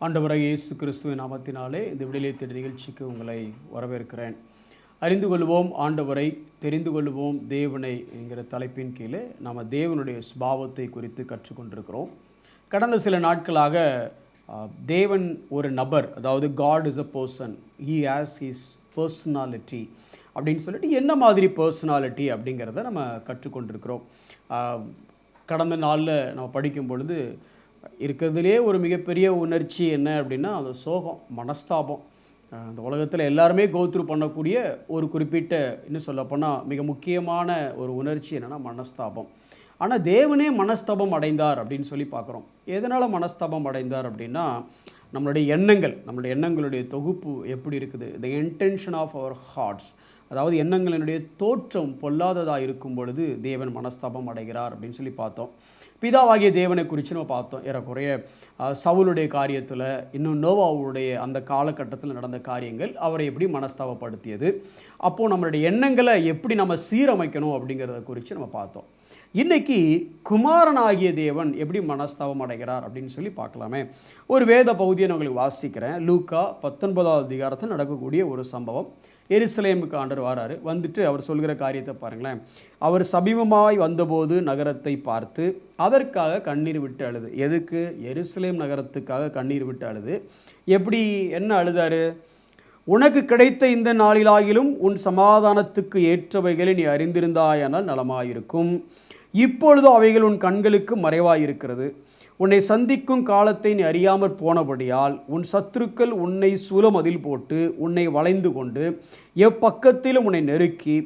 ஆண்டவராகிய இயேசு கிறிஸ்துவின் நாமத்தினாலே இந்த விடுதலை தேடல் நிகழ்ச்சிக்கு உங்களை வரவேற்கிறேன். அறிந்து கொள்வோம் ஆண்டவரை, தெரிந்து கொள்வோம் தேவனை என்கிற தலைப்பின் கீழே நாம் தேவனுடைய சுபாவத்தை குறித்து கற்றுக்கொண்டிருக்கிறோம். கடந்த சில நாட்களாக தேவன் ஒரு நபர், அதாவது God is a person, he has his personality அப்படின்னு சொல்லிட்டு என்ன மாதிரி பர்சனாலிட்டி அப்படிங்கிறத நம்ம கற்றுக்கொண்டிருக்கிறோம். கடந்த நாளில் நம்ம படிக்கும் பொழுது இருக்கிறதுலே ஒரு மிகப்பெரிய உணர்ச்சி என்ன அப்படின்னா அது சோகம், மனஸ்தாபம். அந்த உலகத்தில் எல்லாருமே கோத்ரூ பண்ணக்கூடிய ஒரு குறிப்பிட்ட, இன்னும் சொல்லப்போனால் மிக முக்கியமான ஒரு உணர்ச்சி என்னென்னா மனஸ்தாபம். ஆனால் தேவனே மனஸ்தாபம் அடைந்தார் அப்படின்னு சொல்லி பார்க்குறோம். எதனால் மனஸ்தாபம் அடைந்தார் அப்படின்னா நம்மளுடைய எண்ணங்களுடைய தொகுப்பு எப்படி இருக்குது, the intention of our hearts, அதாவது எண்ணங்களினுடைய தோற்றம் பொல்லாததாக இருக்கும் பொழுது தேவன் மனஸ்தாபம் அடைகிறார் அப்படின்னு சொல்லி பார்த்தோம். பிதாவாகிய தேவனை குறித்து நம்ம பார்த்தோம். ஏறக்குறைய சவுலுடைய காரியத்தில், இன்னும் நோவாவுடைய அந்த காலகட்டத்தில் நடந்த காரியங்கள் அவரை எப்படி மனஸ்தாபப்படுத்தியது, அப்போது நம்மளுடைய எண்ணங்களை எப்படி நம்ம சீரமைக்கணும் அப்படிங்கிறத குறித்து நம்ம பார்த்தோம். இன்றைக்கி குமாரனாகிய தேவன் எப்படி மனஸ்தாபம் அடைகிறார் அப்படின்னு சொல்லி பார்க்கலாமே. ஒரு வேத பகுதியை நான் உங்களுக்கு வாசிக்கிறேன். லூக்கா 19வது அதிகாரத்தில் நடக்கக்கூடிய ஒரு சம்பவம். எருசலேமுக்கு ஆண்டவர் வராரு. வந்துட்டு அவர் சொல்கிற காரியத்தை பாருங்களேன். அவர் சமீபமாய் வந்தபோது நகரத்தை பார்த்து அதற்காக கண்ணீர் விட்டு அழுது. எதுக்கு? எருசலேம் நகரத்துக்காக கண்ணீர் விட்டு அழுது. எப்படி, என்ன அழுதாரு? உனக்கு கிடைத்த இந்த நாளிலாகிலும் உன் சமாதானத்துக்கு ஏற்றவைகளை நீ அறிந்திருந்தாயானால் நலமாயிருக்கும். இப்பொழுது அவைகள் உன் கண்களுக்கு மறைவாயிருக்கிறது. உன்னை சந்திக்கும் காலத்தை நீ அறியாமற் போனபடியால் உன் சத்துருக்கள் உன்னை சூலமதில் போட்டு உன்னை வளைந்து கொண்டு எப்பக்கத்திலும் உன்னை நெருக்கி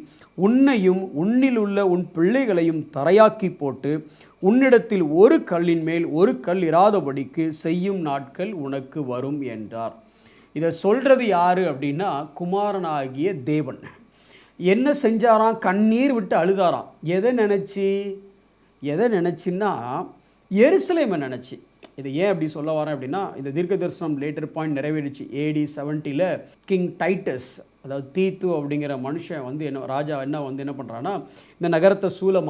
உன்னையும் உன்னில் உள்ள உன் பிள்ளைகளையும் தரையாக்கி போட்டு உன்னிடத்தில் ஒரு கல்லின் மேல் ஒரு கல் இராதபடிக்கு செய்யும் நாட்கள் உனக்கு வரும் என்றார். இதை சொல்கிறது யார் அப்படின்னா குமாரனாகிய தேவன். என்ன செஞ்சாராம்? கண்ணீர் விட்டு அழுதாராம். எதை நினச்சின்னா எருசலேமை நினச்சி. இது ஏன் அப்படி சொல்ல வரேன் அப்படின்னா, இந்த தீர்க்க தரிசனம் லேட்டர் பாயிண்ட் நிறைவேறிச்சு. AD 70 கிங் டைட்டஸ், அதாவது தீத்து அப்படிங்கிற மனுஷன் ராஜா என்ன பண்ணுறான்னா, இந்த நகரத்தை சூழ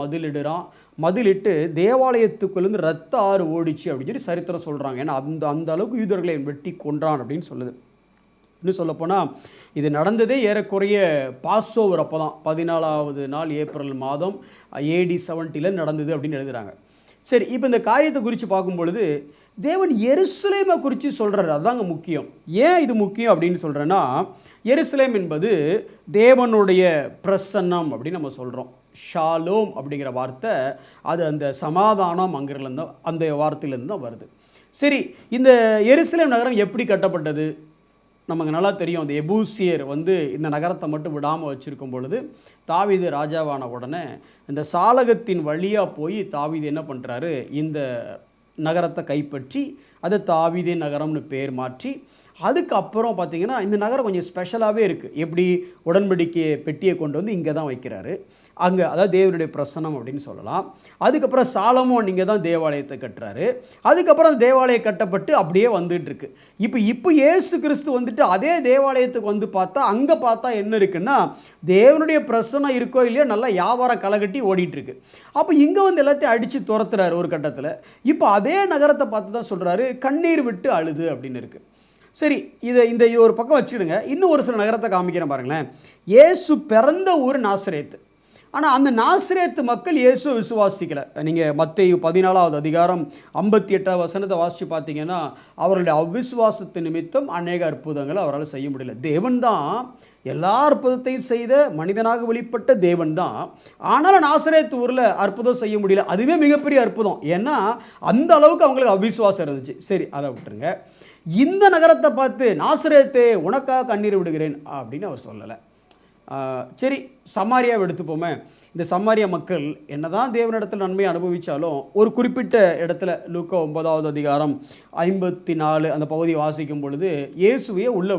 மதிலிட்டு தேவாலயத்துக்குள்ளேருந்து ரத்த ஆறு ஓடிச்சு அப்படின்னு சொல்லி சரித்திரம் சொல்கிறாங்க. ஏன்னா அந்த அளவுக்கு யூதர்களை வெட்டி கொன்றான் அப்படின்னு சொல்லுது. இன்னும் சொல்லப்போனால் இது நடந்ததே ஏறக்குறைய பாஸ்ஓவர் அப்போ தான், 14வது நாள் ஏப்ரல் மாதம் AD 70 நடந்தது அப்படின்னு எழுதுகிறாங்க. சரி, இப்போ இந்த காரியத்தை குறித்து பார்க்கும் பொழுது தேவன் எருசலேமை குறித்து சொல்கிறார். அதுதாங்க முக்கியம். ஏன் இது முக்கியம் அப்படின்னு சொல்கிறேன்னா, எருசலேம் என்பது தேவனுடைய பிரசன்னம் அப்படின்னு நம்ம சொல்கிறோம். ஷாலோம் அப்படிங்கிற வார்த்தை, அது அந்த சமாதானம் அங்கிருந்து அந்த வார்த்தையிலேருந்து தான் வருது. சரி, இந்த எருசலேம் நகரம் எப்படி கட்டப்பட்டது? நமக்கு நல்லா தெரியும். அந்த எபூசியர் இந்த நகரத்தை மட்டும் விடாமல் வச்சுருக்கும் பொழுது தாவீது ராஜாவான உடனே இந்த சாலகத்தின் வழியாக போய் தாவீது என்ன பண்ணுறாரு, இந்த நகரத்தை கைப்பற்றி அதை தாவீதே நகரம்னு பேர் மாற்றி, அதுக்கப்புறம் பார்த்திங்கன்னா இந்த நகரம் கொஞ்சம் ஸ்பெஷலாகவே இருக்குது. எப்படி? உடன்படிக்கை பெட்டியை கொண்டு இங்கே தான் வைக்கிறாரு. அங்கே, அதாவது தேவனுடைய பிரசன்னம் அப்படின்னு சொல்லலாம். அதுக்கப்புறம் சாலமோன் இங்கே தான் தேவாலயத்தை கட்டுறாரு. அதுக்கப்புறம் அந்த தேவாலயம் கட்டப்பட்டு அப்படியே வந்துட்டுருக்கு. இப்போ இயேசு கிறிஸ்து அதே தேவாலயத்துக்கு பார்த்தா என்ன இருக்குன்னா, தேவனுடைய பிரசன்னம் இருக்கோ இல்லையோ நல்லா வியாபாரம் களைகட்டி ஓடிட்டுருக்கு. அப்போ இங்கே எல்லாத்தையும் அடித்து துரத்துறாரு ஒரு கட்டத்தில். இப்போ அதே நகரத்தை பார்த்து தான் சொல்கிறாரு கண்ணீர் விட்டு அழுது அப்படின்னு இருக்குது. சரி, இது ஒரு பக்கம் வச்சுடுங்க. இன்னும் ஒரு சில நகரத்தை காமிக்கிறேன் பாருங்களேன். இயேசு பிறந்த ஊர் நாசரேத்து. ஆனால் அந்த நாசரேத்து மக்கள் இயேசுவை விசுவாசிக்கலை. நீங்கள் மத்தேயு 14வது அதிகாரம் 58வது வசனத்தை வாசித்து பார்த்தீங்கன்னா, அவர்களுடைய அவ்விசுவாசத்து நிமித்தம் அநேக அற்புதங்களை அவரால் செய்ய முடியல. தேவன் தான் எல்லா அற்புதத்தையும் செய்த மனிதனாக வெளிப்பட்ட தேவன் தான். ஆனாலும் நாசரேத்து ஊரில் அற்புதம் செய்ய முடியல. அதுவே மிகப்பெரிய அற்புதம். ஏன்னா அந்த அளவுக்கு அவங்களுக்கு அவ்விசுவாசம் இருந்துச்சு. சரி, அதை விட்டுருங்க. இந்த நகரத்தை பார்த்து நாசரேத்தே உனக்காக கண்ணீர் விடுகிறேன் அப்படின்னு அவர் சொல்லலை. சரி, சமாரியாவை எடுத்துப்போமே. இந்த சமாரியா மக்கள் என்னதான் தேவனிடத்தில் நன்மையை அனுபவித்தாலும் ஒரு குறிப்பிட்ட இடத்துல லூக்கா 9வது அதிகாரம் 54 அந்த பகுதியை வாசிக்கும் பொழுது இயேசுவையே உள்ளே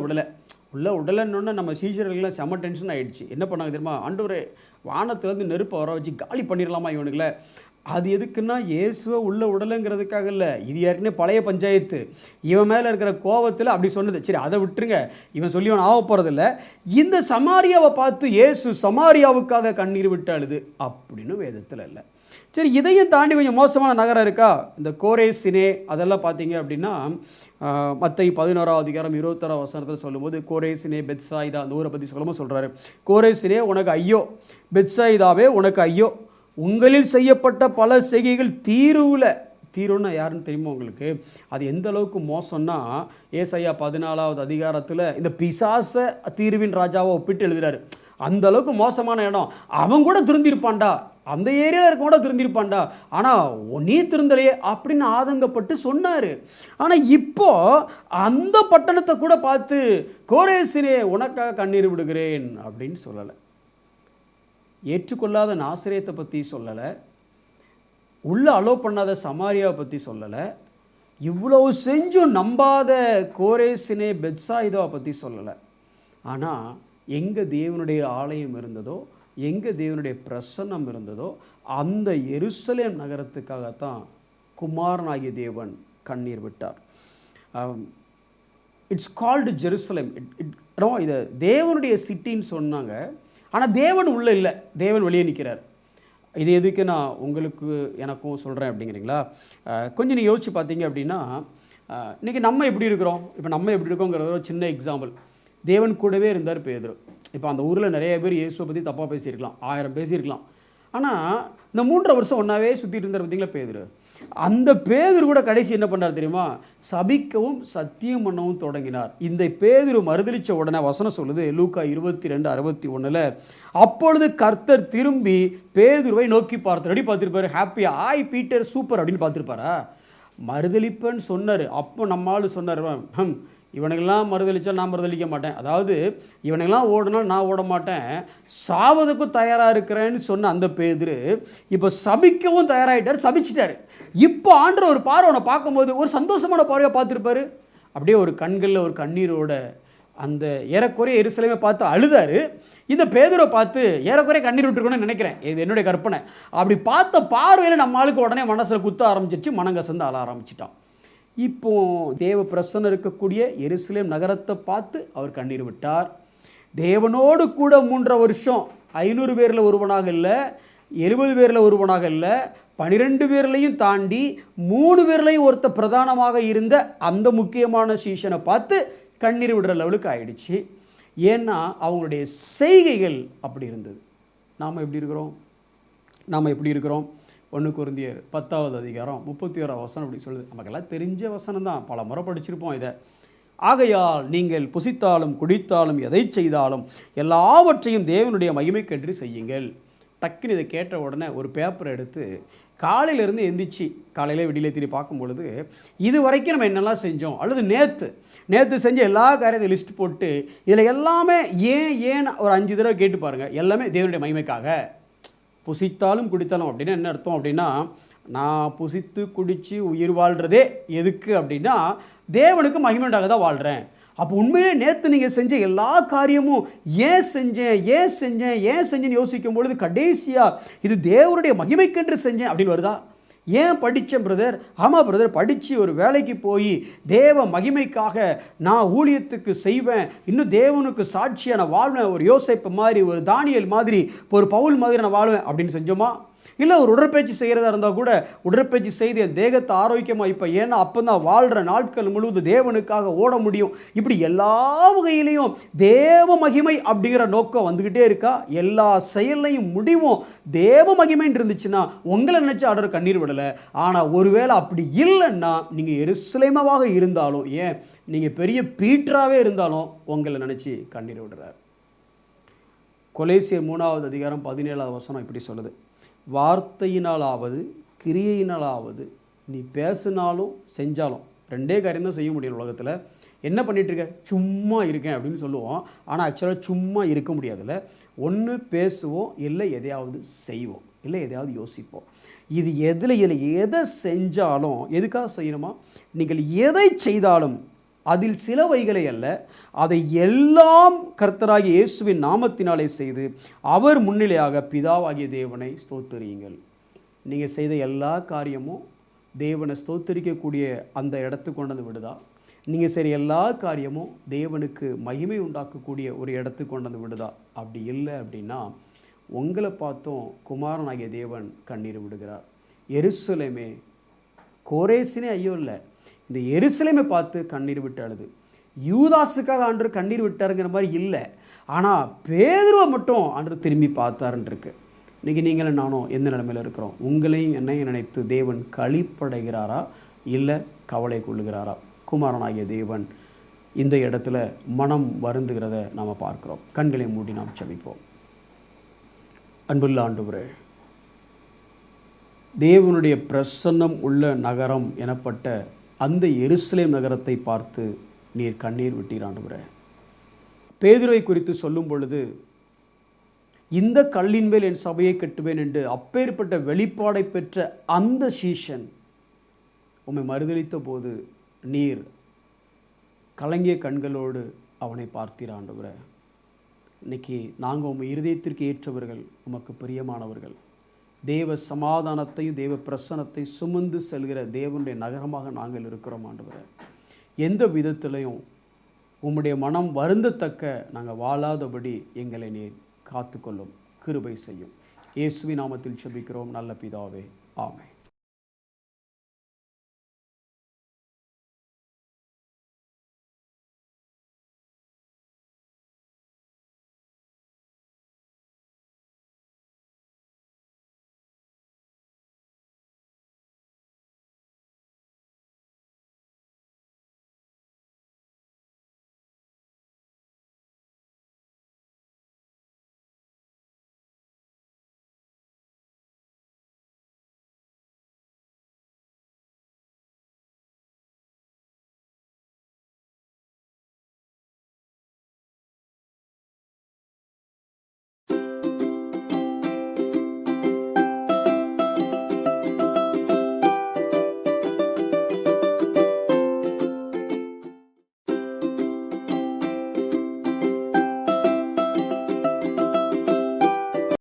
விடலைன்னு நம்ம சீஷர்கள்லாம் செம டென்ஷன் ஆகிடுச்சு. என்ன பண்ணாங்க தெரியுமா? ஆண்டவரே, வானத்துலேருந்து நெருப்பை வர வச்சு காலி பண்ணிடலாமா இவனுங்களை? அது எதுக்குன்னா இயேசுவை உள்ள விடலைங்கிறதுக்காக இல்லை. இது ஏற்கனவே பழைய பஞ்சாயத்து. இவன் மேலே இருக்கிற கோபத்தில் அப்படி சொன்னது. சரி, அதை விட்டுருங்க. இவன் சொல்லி அவன் ஆக போகிறதில்ல. இந்த சமாரியாவை பார்த்து இயேசு சமாரியாவுக்காக கண்ணீர் விட்டு அழுது அப்படின்னு வேதத்தில் இல்லை. சரி, இதையும் தாண்டி கொஞ்சம் மோசமான நகரம் இருக்கா? இந்த கோரேசினே அதெல்லாம் பார்த்தீங்க அப்படின்னா மத்தேயு 11ஆம் அதிகாரம் 21ஆம் வசனத்தில் சொல்லும்போது கோரேசினே பெத்சாயிதா அந்த ஊரை பற்றி சொல்லும்போது சொல்கிறாரு, கோரேசினே உனக்கு ஐயோ, பெத்சாயிதாவே உனக்கு ஐயோ, உங்களில் செய்யப்பட்ட பல செய்கைகள் தீருன்னா யாருன்னு தெரியுமா உங்களுக்கு? அது எந்த அளவுக்கு மோசம்னா ஏசாயா 14ஆவது அதிகாரத்தில் இந்த பிசாச தீருவின் ராஜாவை ஒப்பிட்டு எழுதுறாரு. அந்த அளவுக்கு மோசமான இடம். அவன் கூட திருந்திருப்பான்டா, அந்த ஏரியாவில் இருக்க கூட திருந்திருப்பான்டா, ஆனால் நீ திருந்தலையே அப்படின்னு ஆதங்கப்பட்டு சொன்னார். ஆனால் இப்போ அந்த பட்டணத்தை கூட பார்த்து கோரேசினே உனக்காக கண்ணீர் விடுகிறேன் அப்படின்னு சொல்லலை. ஏற்றுக்கொள்ளாத நாசரேத்தை பற்றி சொல்லலை, உள்ளே அலோவ் பண்ணாத சமாரியாவை பற்றி சொல்லலை, இவ்வளவு செஞ்சும் நம்பாத கோரேசினே பெத்சாயிதாவை பற்றி சொல்லலை. ஆனால் எங்கே தேவனுடைய ஆலயம் இருந்ததோ, எங்கே தேவனுடைய பிரசன்னம் இருந்ததோ அந்த எருசலேம் நகரத்துக்காகத்தான் குமாரனாகிய தேவன் கண்ணீர் விட்டார். It's called Jerusalem. இதை தேவனுடைய சிட்டின்னு சொன்னாங்க, ஆனால் தேவன் உள்ளே இல்லை, தேவன் வெளியே நிற்கிறார். இது எதுக்கு நான் உங்களுக்கு எனக்கும் சொல்கிறேன் அப்படிங்கிறீங்களா? கொஞ்சம் நீங்கள் யோசிச்சு பார்த்தீங்க அப்படின்னா, இன்றைக்கி நம்ம எப்படி இருக்கிறோம், இப்போ நம்ம எப்படி இருக்கோங்கிறத ஒரு சின்ன எக்ஸாம்பிள். தேவன் கூடவே இருந்தார் பேதுரு. இப்போ அந்த ஊரில் நிறைய பேர் இயேசுவை பற்றி தப்பாக பேசியிருக்கலாம், 1000 பேசியிருக்கலாம். ஆனால் இந்த 3.5 வருஷம் ஒன்றாவே சுற்றிட்டு இருந்தார் பார்த்தீங்களா பேதுரு. அந்த பேதுரு கூட கடைசி என்ன பண்ணார் தெரியுமா? சபிக்கவும் சத்தியம் பண்ணவும் தொடங்கினார். இந்த பேதுரு மறுதலிச்ச உடனே வசனம் சொல்லுது லூக்கா 22:61, அப்பொழுது கர்த்தர் திரும்பி பேதுருவை நோக்கி பார்த்தார். எப்படி பார்த்துருப்பாரு? ஹாப்பியா, ஆய் பீட்டர் சூப்பர் அப்படின்னு பார்த்துருப்பாரா? மறுதலிப்பேன்னு சொன்னார். அப்போ நம்மளால் சொன்னார், இவனுக்கெல்லாம் மறுதளிச்சா நான் மறுதளிக்க மாட்டேன், அதாவது இவனுக்கெல்லாம் ஓடுனா நான் ஓட மாட்டேன், சாவதுக்கும் தயாராக இருக்கிறேன்னு சொன்ன அந்த பேதுரு இப்போ சபிக்கவும் தயாராகிட்டார், சபிச்சிட்டார். இப்போ ஆண்டவர் ஒரு பார்வையை பார்க்கும்போது ஒரு சந்தோஷமான பார்வையாக பார்த்துருப்பாரு. அப்படியே ஒரு கண்களில் ஒரு கண்ணீரோட அந்த ஏறக்குறைய எருசலேமை பார்த்து அழுதாரு. இந்த பேதுரை பார்த்து ஏறக்குறைய கண்ணீர் விட்டுருக்கணும்னு நினைக்கிறேன், இது என்னுடைய கற்பனை. அப்படி பார்த்த பார்வையில் நம்ம ஆளுக்கு உடனே மனசில் குத்த ஆரம்பிச்சிச்சு, மனங்கசந்து அழ ஆரம்பிச்சிட்டான். இப்போ தேவ பிரசன்னம் இருக்கக்கூடிய எருசலேம் நகரத்தை பார்த்து அவர் கண்ணீர் விட்டார். தேவனோடு கூட 3.5 வருஷம் 500 பேரில் ஒருவனாக இல்லை, 70 பேரில் ஒருவனாக இல்லை, 12 பேர்லையும் தாண்டி 3 பேர்லையும் ஒருத்த பிரதானமாக இருந்த அந்த முக்கியமான சீசனை பார்த்து கண்ணீர் விடுற லெவலுக்கு ஆயிடுச்சு. ஏன்னா அவங்களுடைய செய்கைகள் அப்படி இருந்தது. நாம் எப்படி இருக்கிறோம்? 1 கொரிந்தியர் 10ஆவது அதிகாரம் 31ஆம் வசனம் அப்படி சொல்லுது. நமக்கெல்லாம் தெரிஞ்ச வசனம் தான், பல முறை படிச்சிருப்போம் இதை. ஆகையால் நீங்கள் புசித்தாலும் குடித்தாலும் எதை செய்தாலும் எல்லாவற்றையும் தேவனுடைய மகிமைக்கென்று செய்யுங்கள். டக்குன்னு இதை கேட்ட உடனே ஒரு பேப்பரை எடுத்து காலையிலேருந்து எந்திரிச்சு காலையில் விடியில திரும்பி பார்க்கும்பொழுது இது வரைக்கும் நம்ம என்னெல்லாம் செஞ்சோம், அல்லது நேற்று செஞ்ச எல்லா காரியத்தையும் லிஸ்ட் போட்டு இதில் எல்லாமே ஏன் ஒரு 5 தடவை கேட்டு பாருங்கள். எல்லாமே தேவனுடைய மகிமைக்காக. புசித்தாலும் குடித்தாலும் அப்படின்னா என்ன அர்த்தம் அப்படின்னா, நான் புசித்து குடித்து உயிர் வாழ்கிறதே எதுக்கு அப்படின்னா தேவனுக்கு மகிமைண்டாக தான் வாழ்கிறேன். அப்போ உண்மையிலே நேற்று நீங்கள் செஞ்ச எல்லா காரியமும் ஏன் செஞ்சேன்னு யோசிக்கும் பொழுது கடைசியாக இது தேவனுடைய மகிமைக்கென்று செஞ்சேன் அப்படின்னு வருதா? ஏன் படித்தேன் பிரதர்? ஆமாம் பிரதர், படித்து ஒரு வேலைக்கு போய் தேவ மகிமைக்காக நான் ஊழியத்துக்கு செய்வேன், இன்னும் தேவனுக்கு சாட்சியாக நான் வாழ்வேன், ஒரு யோசேப்பு மாதிரி, ஒரு தானியேல் மாதிரி, ஒரு பவுல் மாதிரி நான் வாழ்வேன் அப்படின்னு செஞ்சோமா? இல்லை ஒரு உடற்பயிற்சி செய்கிறதா இருந்தால் கூட உடற்பயிற்சி செய்து என் தேகத்தை ஆரோக்கியமாக இப்போ, ஏன்னா அப்போ தான் வாழ்கிற நாட்கள் முழுவதும் தேவனுக்காக ஓட முடியும். இப்படி எல்லா வகையிலையும் தேவ மகிமை அப்படிங்கிற நோக்கம் வந்துக்கிட்டே இருக்கா. எல்லா செயலையும் முடிவும் தேவ மகிமைன்னு இருந்துச்சுன்னா உங்களை நினச்சி ஆர்டர் கண்ணீர் விடலை. ஆனால் ஒருவேளை அப்படி இல்லைன்னா நீங்கள் எருசலேமாவாக இருந்தாலும், ஏன் நீங்கள் பெரிய பீட்டராகவே இருந்தாலும் உங்களை நினச்சி கண்ணீர் விடுறார். கொலேசியர் 3ஆவது அதிகாரம் 17ஆவது வசனம் இப்படி சொல்லுது, வார்த்தையினாலாவது கிரியையினாலாவது நீ பேசினாலும் செஞ்சாலும் 2 காரியம் தான் செய்ய முடியும் உலகத்தில். என்ன பண்ணிகிட்ருக்க? சும்மா இருக்கேன் அப்படின்னு சொல்லுவோம், ஆனால் ஆக்சுவலாக சும்மா இருக்க முடியாதுல்ல. ஒன்று பேசுவோம், இல்லை எதையாவது செய்வோம், இல்லை எதையாவது யோசிப்போம். இது எதை செஞ்சாலும் எதுக்காக செய்யணுமா? நீங்கள் எதை செய்தாலும் அதில் சிலவைகளை அல்ல, அதை எல்லாம் கர்த்தராகிய இயேசுவின் நாமத்தினாலே செய்து அவர் முன்னிலையாக பிதாவாகிய தேவனை ஸ்தோத்திரியுங்கள். நீங்கள் செய்த எல்லா காரியமும் தேவனை ஸ்தோத்திரிக்கக்கூடிய அந்த இடத்துக்கு கொண்டு வந்து விடுதா? நீங்கள் செய்கிற எல்லா காரியமும் தேவனுக்கு மகிமை உண்டாக்கக்கூடிய ஒரு இடத்துக்கு கொண்டு வந்து விடுதா? அப்படி இல்லை அப்படின்னா உங்களை பார்த்தும் குமாரனாகிய தேவன் கண்ணீர் விடுகிறார். எருசலேமே, கோரேசினே ஐயோ இல்லை, இந்த எருசலேமை பார்த்து கண்ணீர் விட்டு அழுது. யூதாஸுக்காக ஆண்டவர் கண்ணீர் விட்டாருங்கிற மாதிரி இல்லை, ஆனால் பேதுருவை மட்டும் ஆண்டவர் திரும்பி பார்த்தாருன்னு இருக்கு. இன்றைக்கி நீங்களும் நானும் எந்த நிலைமையில் இருக்கிறோம்? உங்களையும் என்னையும் நினைத்து தேவன் களிப்படைகிறாரா இல்லை கவலை கொள்ளுகிறாரா? குமாரனாகிய தேவன் இந்த இடத்துல மனம் வருந்துகிறத நாம் பார்க்குறோம். கண்களை மூடி நாம் ஜெபிப்போம். அன்புள்ள ஆண்டவரே, தேவனுடைய பிரசன்னம் உள்ள நகரம் எனப்பட்ட அந்த எருசலேம் நகரத்தை பார்த்து நீர் கண்ணீர் விட்டீர் ஆண்டவரே. பேதுருவை குறித்து சொல்லும் பொழுது, இந்த கல்லின் மேல் என் சபையை கட்டுவேன் என்று அப்பேற்பட்ட வெளிப்பாடை பெற்ற அந்த சீஷன் உம்மை மறுதலித்த போது நீர் கலங்கிய கண்களோடு அவனை பார்த்தீர் ஆண்டவரே. இன்னைக்கு நாங்கள் உங்கள் இருதயத்திற்கு ஏற்றவர்கள், உமக்கு பிரியமானவர்கள், தேவ சமாதானத்தையும் தேவ பிரசனத்தை சுமந்து செல்கிற தேவனுடைய நகரமாக நாங்கள் இருக்கிறோம் ஆண்டவரே. எந்த விதத்திலையும் உம்முடைய மனம் வருந்தத்தக்க நாங்கள் வாழாதபடி எங்களை நீர் காத்துக்கொள்ளும், கிருபை செய்யும். இயேசுவின் நாமத்தில் ஜெபிக்கிறோம் நல்ல பிதாவே, ஆமென்.